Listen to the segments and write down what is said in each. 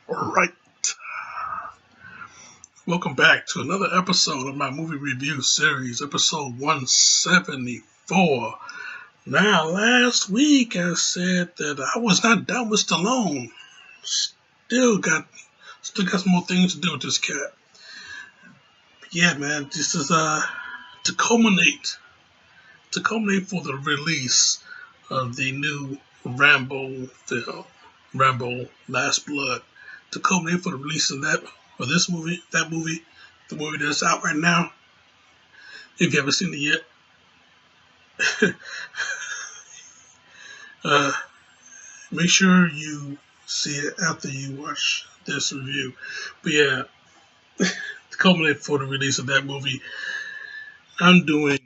Alright, welcome back to another episode of my movie review series, episode 174. Now, last week I said that I was not done with Stallone. Still got some more things to do with this cat. But yeah, man, this is to culminate for the release of the new Rambo film, Rambo Last Blood. To culminate for the release of that, or this movie, that movie, the movie that's out right now. If you haven't seen it yet, make sure you see it after you watch this review. But yeah, to culminate for the release of that movie, I'm doing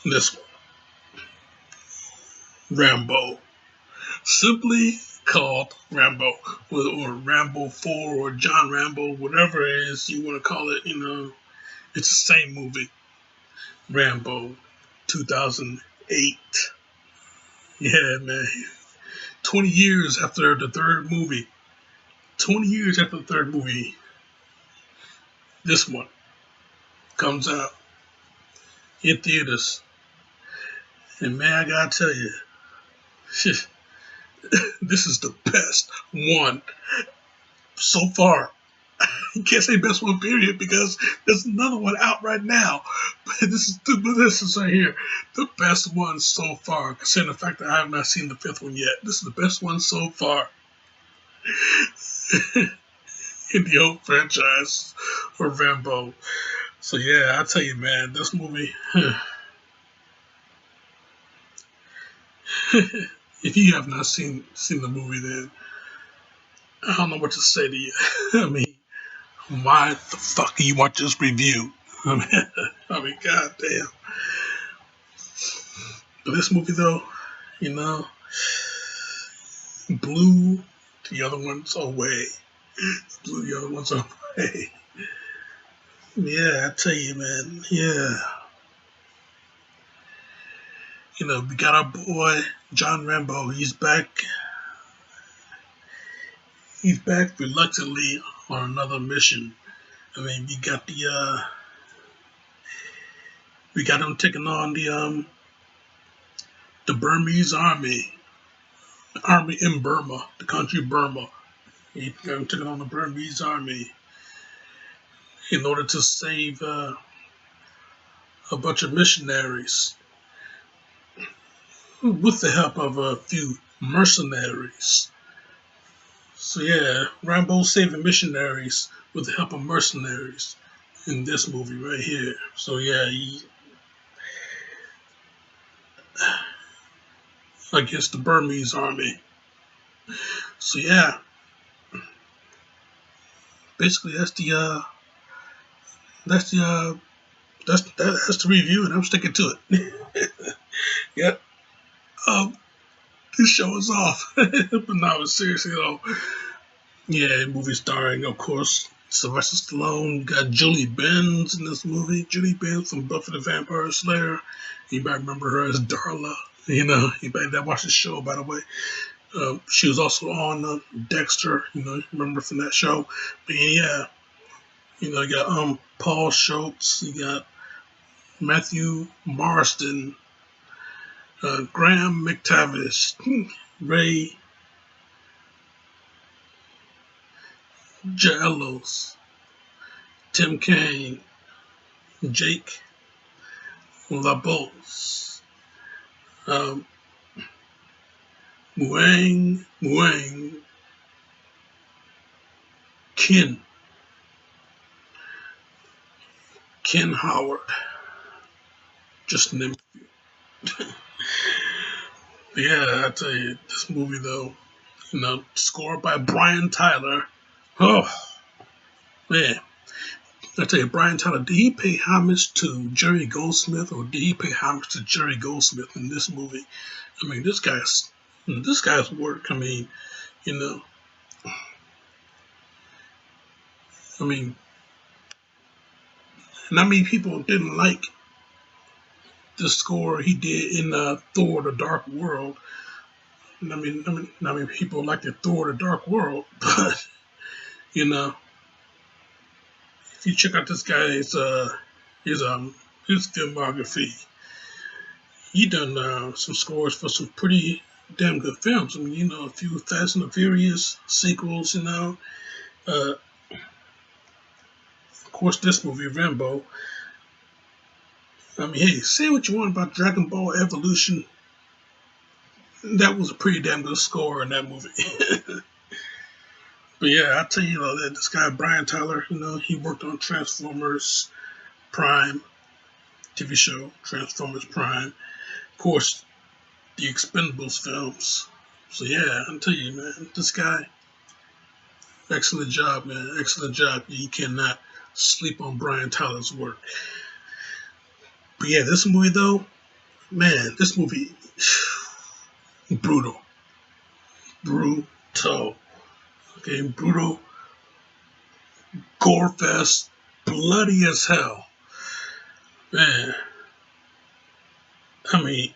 this one, Rambo. Simply called Rambo, or Rambo 4, or John Rambo, whatever it is you want to call it, it's the same movie. Rambo 2008. Yeah, man. 20 years after the third movie. 20 years after the third movie, this one comes out in theaters. And man, I gotta tell you, this is the best one so far. You can't say best one period because there's another one out right now. But this is right here, the best one so far. Considering the fact that I have not seen the fifth one yet, this is the best one so far in the whole franchise for Rambo. So yeah, I tell you, man, this movie. If you have not seen the movie, then I don't know what to say to you. I mean, why the fuck do you want this review? I mean, goddamn. But this movie, though, blew the other ones away. Blew the other ones away. Yeah, I tell you, man. Yeah. We got our boy John Rambo. He's back. He's back reluctantly on another mission. I mean, we got him taking on the Burmese army, the army in Burma, the country Burma. He got him taking on the Burmese army in order to save a bunch of missionaries with the help of a few mercenaries. So yeah, Rambo saving missionaries with the help of mercenaries in this movie right here. So yeah, against the Burmese army. So yeah, basically that's the review, and I'm sticking to it. Yep. This show is off. But no, seriously though. Yeah, movie starring, of course, Sylvester Stallone. You got Julie Benz in this movie. Julie Benz from Buffy the Vampire Slayer. You might remember her as Darla. Anybody that watched the show, by the way. She was also on Dexter. Remember from that show. But yeah, you got Paul Schultz. You got Matthew Marston. Graham McTavish. Ray Jallos, Tim Kaine, Jake LaBose, Muang, Ken Howard, just to name a few. Yeah, I tell you, this movie though, scored by Brian Tyler. Oh, man. I tell you, Brian Tyler, did he pay homage to Jerry Goldsmith, or did he pay homage to Jerry Goldsmith in this movie? I mean, this guy's work. I mean, not many people didn't like the score he did in Thor: The Dark World. Not many people liked the Thor: The Dark World, but You know, if you check out this guy's his his filmography, he done some scores for some pretty damn good films. I mean, you know, a few Fast and the Furious sequels. You know, of course, this movie Rambo. I mean, hey, say what you want about Dragon Ball Evolution. That was a pretty damn good score in that movie. But yeah, I tell you, that this guy Brian Tyler, you know, he worked on Transformers Prime TV show, Transformers Prime. Of course, the Expendables films. So yeah, I tell you, man, this guy, excellent job, man, excellent job. You cannot sleep on Brian Tyler's work. But yeah, this movie though, man, this movie, brutal, brutal. Okay, brutal, gore fest, bloody as hell. Man, I mean,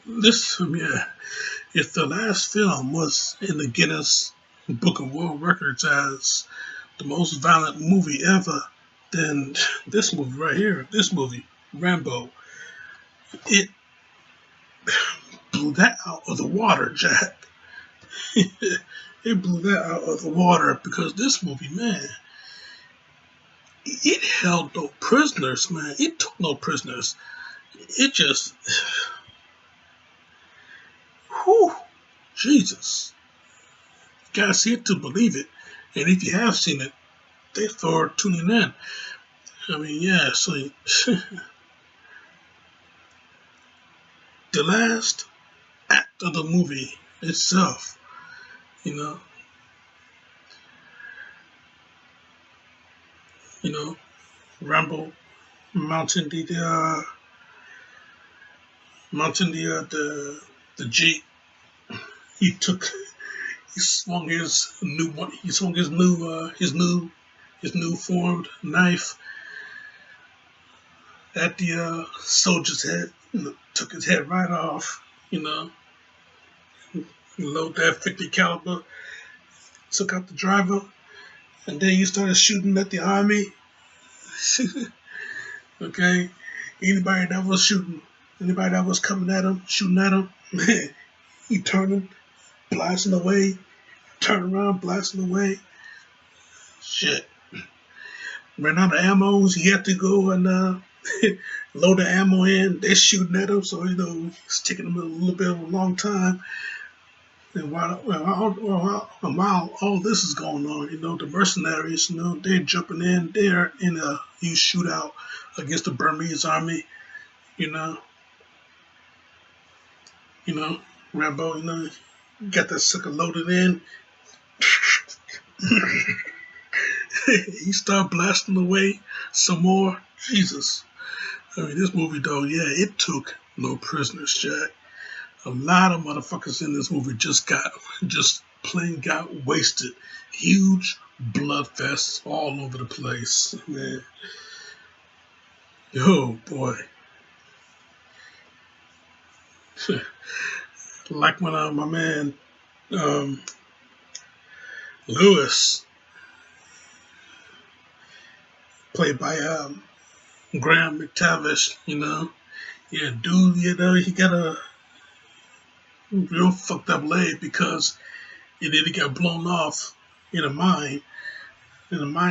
yeah, if the last film was in the Guinness Book of World Records as the most violent movie ever, then this movie right here, this movie, Rambo, it blew that out of the water, Jack. It blew that out of the water because this movie, man, it held no prisoners, man. It took no prisoners. It just, whew, Jesus. You gotta see it to believe it. And if you have seen it, thanks for tuning in. I mean, yeah, so the last act of the movie itself, you know, you know, Rambo mounting the Jeep. He took he swung his new one. He swung his new formed knife at the soldier's head. You know, took his head right off. You know, load that 50 caliber. Took out the driver, and then he started shooting at the army. Okay, anybody that was shooting, anybody that was coming at him, shooting at him, man, he turning, blasting away, turn around, blasting away. Shit. Ran out of ammo. He had to go and load the ammo in. They're shooting at him, so you know it's taking him a little bit of a long time. And while all this is going on, you know, the mercenaries, you know, they're jumping in. They're in a huge shootout against the Burmese army. You know, Rambo, you know, got that sucker loaded in. He started blasting away some more. Jesus. I mean, this movie, though, yeah, it took no prisoners, Jack. A lot of motherfuckers in this movie just plain got wasted. Huge blood fests all over the place, man. Oh, boy. Like when my man, Lewis, played by Graham McTavish, you know. Yeah, dude, you know, he got a real fucked up leg because he did get blown off in a mine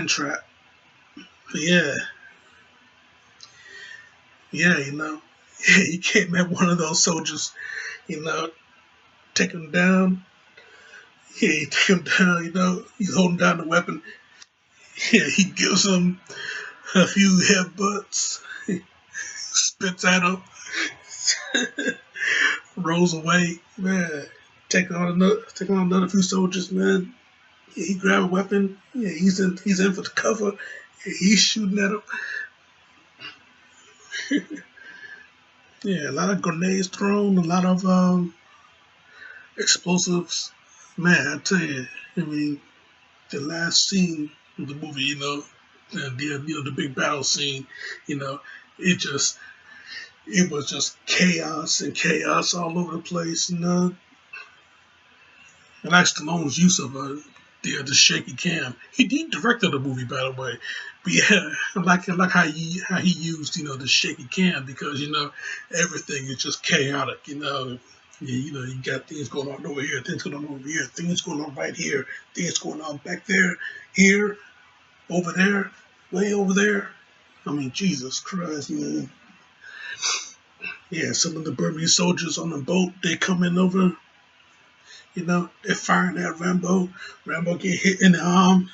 trap. But yeah, you know, yeah, he came at one of those soldiers, you know, take him down. Yeah, he take him down, you know, he's holding down the weapon. Yeah, he gives him a few headbutts, spits at him, rolls away, man. Take on another few soldiers, man. Yeah, he grabbed a weapon. Yeah, he's in for the cover. Yeah, he's shooting at him. Yeah, a lot of grenades thrown, a lot of explosives. Man, I tell you, I mean, the last scene of the movie, you know, the big battle scene, you know, it was just chaos and chaos all over the place, you know. And like Stallone's use of the shaky cam. He directed the movie, by the way. But yeah, I like how he used the shaky cam, because everything is just chaotic. You got things going on over here, things going on over here, things going on right here, things going on back there, here, over there, way over there. I mean, Jesus Christ, man. Yeah, some of the Burmese soldiers on the boat, they coming over, they're firing at Rambo. Rambo get hit in the arm,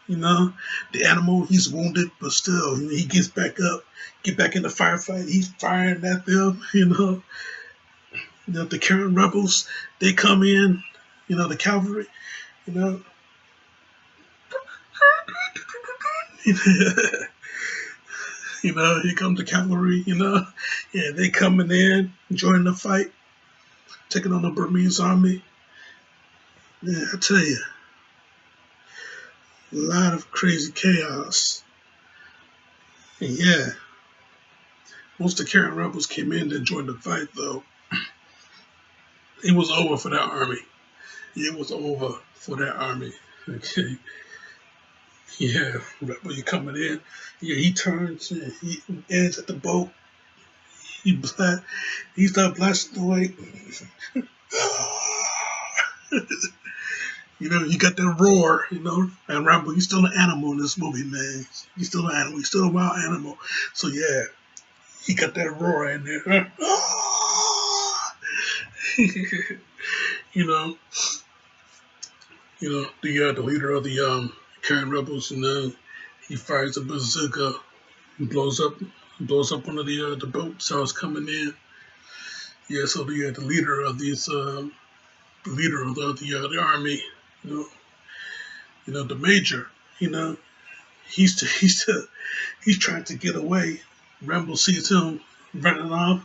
The animal, he's wounded, but still, he gets back up, get back in the firefight. He's firing at them, The current rebels, they come in, the cavalry, you know. Here comes the cavalry, Yeah, they coming in, joining the fight, taking on the Burmese army. Yeah, I tell you, a lot of crazy chaos. And yeah, once the current rebels came in and joined the fight, though, it was over for that army. It was over for that army. Okay. Yeah, rebel, you coming in. Yeah, he turns and he ends at the boat. He started blasting away. You got that roar, And Rambo, he's still an animal in this movie, man. He's still an animal. He's still a wild animal. So yeah, he got that roar in there. you know, the leader of the current rebels, he fires a bazooka, and blows up one of the boats that was coming in. Yeah, so the leader of the army, the major, he's he's trying to get away. Rambo sees him running off,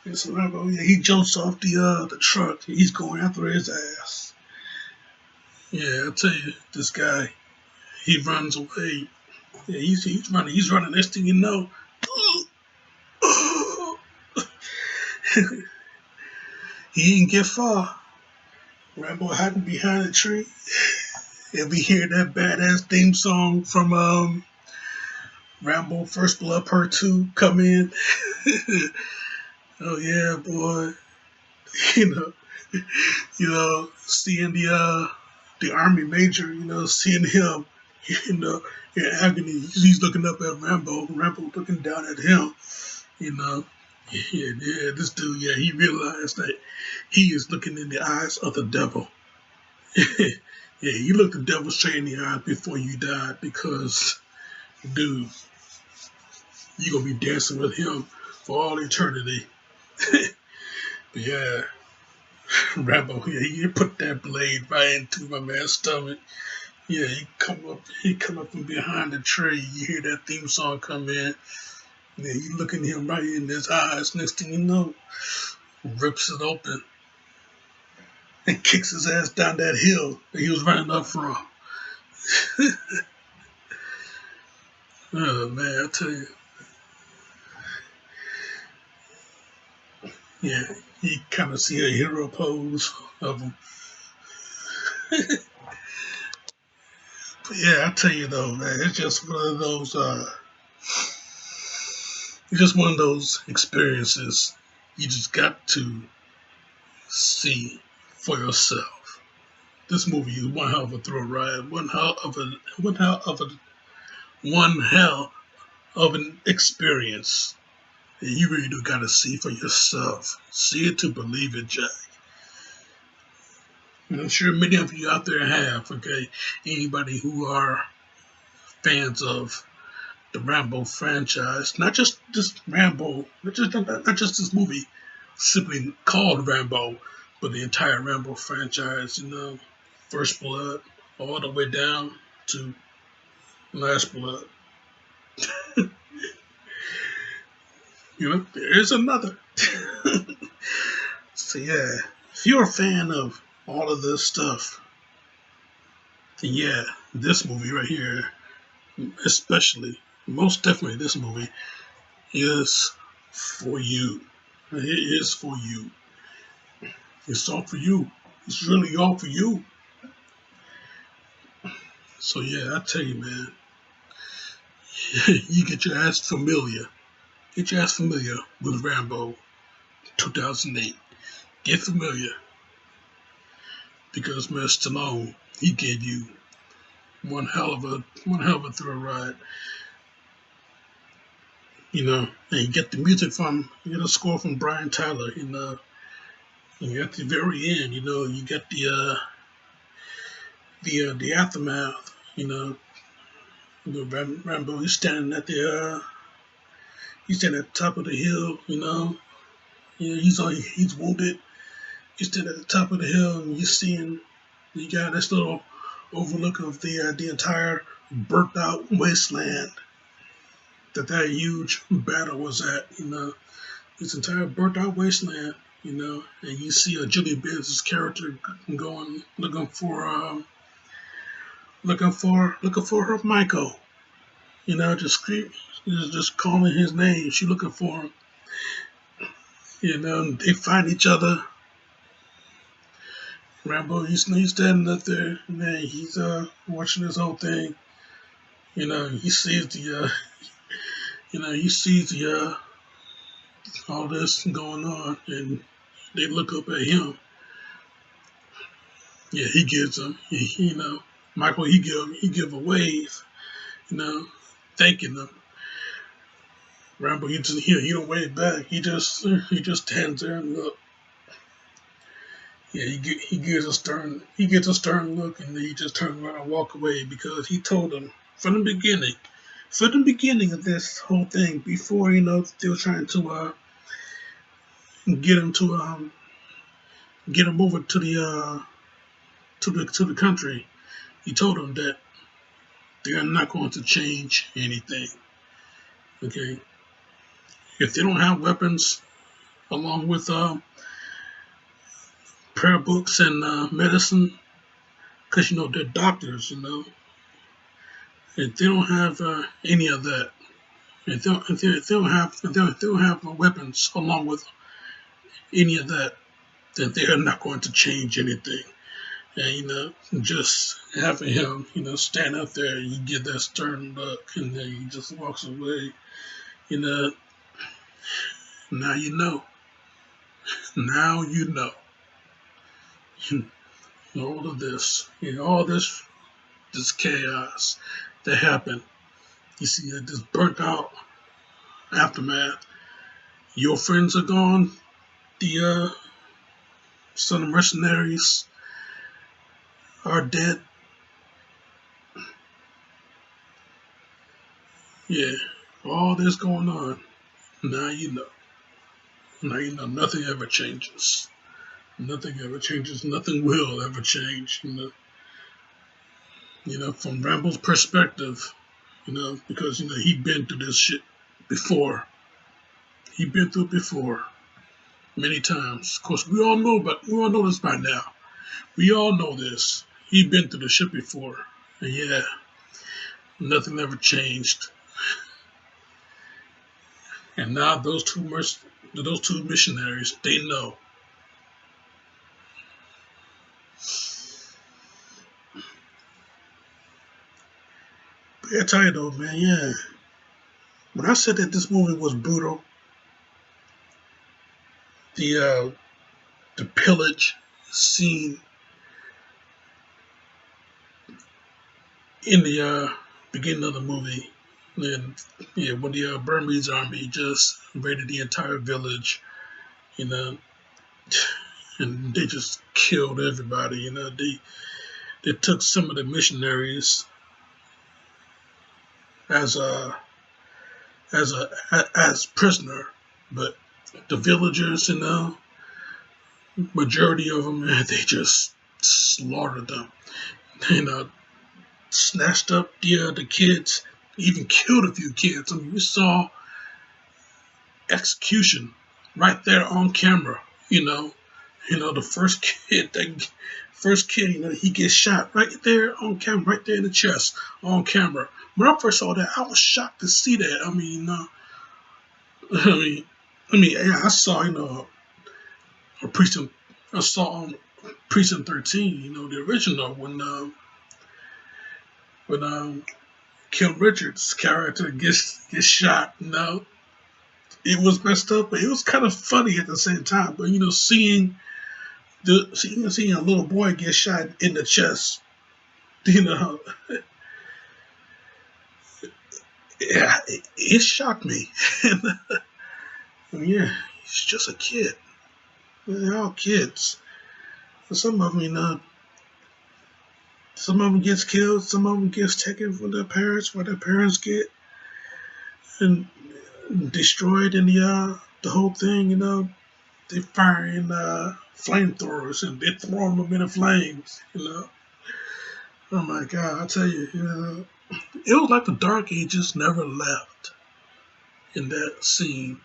and so Rambo, yeah, he jumps off the truck. He's going after his ass. Yeah, I tell you, this guy, he runs away. Yeah, he's running. He's running. Next thing you know, he didn't get far. Rambo hiding behind a tree, and we hear that badass theme song from Rambo First Blood Part 2 come in. Oh yeah, boy. you know, seeing the army major, seeing him, you know, in agony. He's looking up at Rambo. Rambo looking down at him. Yeah, this dude, yeah, he realized that he is looking in the eyes of the devil. Yeah, you look the devil straight in the eyes before you die, because, dude, you're gonna be dancing with him for all eternity. But yeah, Rambo, yeah, he put that blade right into my man's stomach. Yeah, he come up from behind the tree. You hear that theme song come in. Yeah, you looking him right in his eyes. Next thing you know, rips it open and kicks his ass down that hill that he was running up from. Oh man, I tell you. Yeah, you kind of see a hero pose of him. But yeah, I tell you though, man, it's just one of those. It's just one of those experiences you just got to see for yourself. This movie is one hell of a thrill ride, one hell of an experience. And you really do gotta see for yourself. See it to believe it, Jack. And I'm sure many of you out there have, okay? Anybody who are fans of the Rambo franchise, not just this Rambo, not just this movie simply called Rambo, but the entire Rambo franchise, First Blood, all the way down to Last Blood. There is another. So yeah, if you're a fan of all of this stuff, then yeah, this movie right here, especially, most definitely this movie, is for you. It is for you. It's all for you. It's really all for you. So yeah, I tell you, man, you get your ass familiar. Get your ass familiar with Rambo 2008. Get familiar because man, Stallone, he gave you one hell of a thrill ride. And you get the music you get a score from Brian Tyler, and at the very end, you get the aftermath, Rambo, he's standing at the top of the hill, he's wounded. He's standing at the top of the hill, and you got this little overlook of the entire burnt out wasteland that huge battle was at, this entire burnt out wasteland, and you see Julie Benz's character going looking for her Michael, just calling his name. She looking for him, and they find each other. Rambo, he's standing up there, man. He's watching this whole thing. He sees the all this going on, and they look up at him. Yeah, he gives them, Michael. He give a wave, thanking them. Rambo, he don't wave back. He just stands there and look. Yeah, he gets a stern look, and then he just turns around and walk away because he told them from the beginning of this whole thing, before they were trying to get him to get him over to the country. He told them that they are not going to change anything. Okay, if they don't have weapons along with prayer books and medicine, because they're doctors. If they don't have any of that, if they don't have weapons along with any of that, then they are not going to change anything. And just having him, stand up there, you get that stern look, and then he just walks away. You know, now you know. Now you know. All of this, all this chaos that happened. You see this burnt out aftermath. Your friends are gone. The son of mercenaries are dead. Yeah, all this going on. Now you know. Now you know nothing ever changes. Nothing ever changes. Nothing will ever change. From Rambo's perspective, because he'd been through this shit before. He'd been through it before many times. Of course, we all know this by now. We all know this. He'd been through the shit before. And yeah, nothing ever changed. And now those two missionaries, they know. But I tell you though, man, yeah. When I said that this movie was brutal, the pillage scene in the beginning of the movie, and when the Burmese army just raided the entire village, you know, and they just killed everybody. They took some of the missionaries as as prisoner, but the villagers, majority of them, man, they just slaughtered them. Snatched up the kids, even killed a few kids. I mean, we saw execution right there on camera. The first kid, he gets shot right there on camera, right there in the chest on camera. When I first saw that, I was shocked to see that. Yeah, I saw, a precinct. I saw Precinct 13, the original when when Kim Richards' character gets shot. It was messed up, but it was kind of funny at the same time. But seeing a little boy get shot in the chest, you know, yeah, it shocked me. And yeah, he's just a kid. They're all kids. Some of them, some of them gets killed. Some of them gets taken from their parents, where their parents get and destroyed in the whole thing. They firing flamethrowers and they throwing them in the flames. Oh my God! I tell you, it was like the Dark Ages never left in that scene.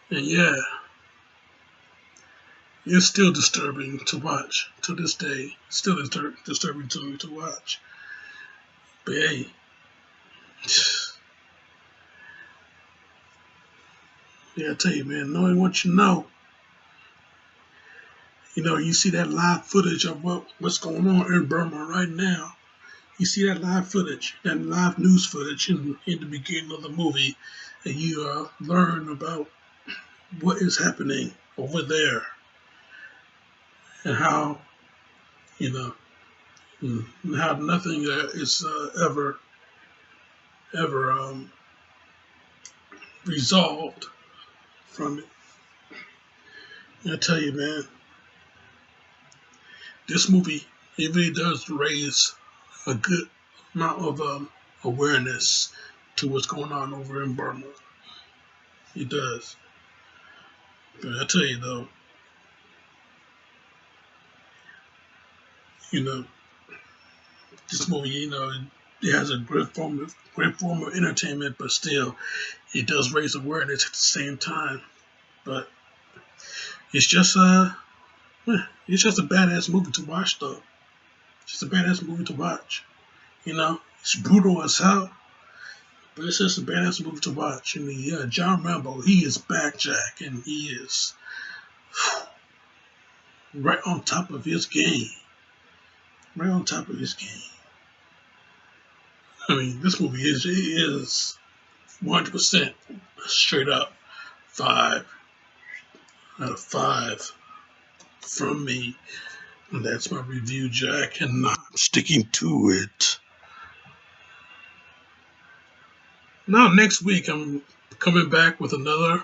And yeah, it's still disturbing to watch to this day. Still disturbing to me to watch. But hey, yeah, I tell you, man, knowing what you see that live footage of what's going on in Burma right now. You see that live footage, that live news footage in the beginning of the movie, and you learn about what is happening over there and how, you know, and how nothing is ever resolved from it. And I tell you, man, this movie, it really does raise a good amount of awareness to what's going on over in Burma. It does. But I tell you though, you know, this movie, it has a great form of entertainment, but still, it does raise awareness at the same time. But it's just it's just a badass movie to watch, though. It's just a badass movie to watch. It's brutal as hell, but it's just a badass movie to watch. And John Rambo, he is back, Jack, and he is right on top of his game. Right on top of his game. I mean, this movie is 100% straight up 5 out of 5 from me. And that's my review, Jack, and I'm sticking to it. Now, next week, I'm coming back with another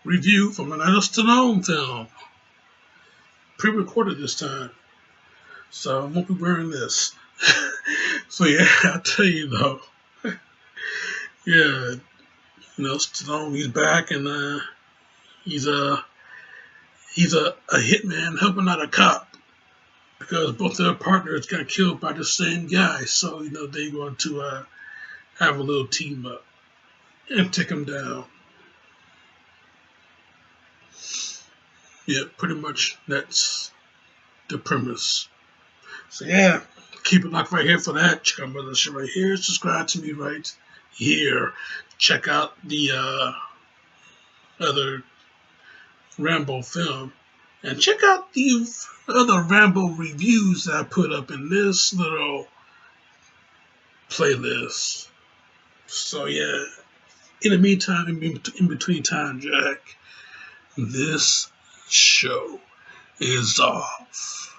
review from another Stallone film. Pre-recorded this time, so I won't be wearing this. So yeah, I tell you though, yeah, Stallone, he's back, and he's a hitman helping out a cop because both their partners got killed by the same guy. So they want to have a little team up and take him down. Yeah, pretty much that's the premise. So yeah, keep it locked right here for that. Check out my other shit right here. Subscribe to me right here. Check out the other Rambo film. And check out the other Rambo reviews that I put up in this little playlist. So yeah, in the meantime, in between time, Jack, this show is off.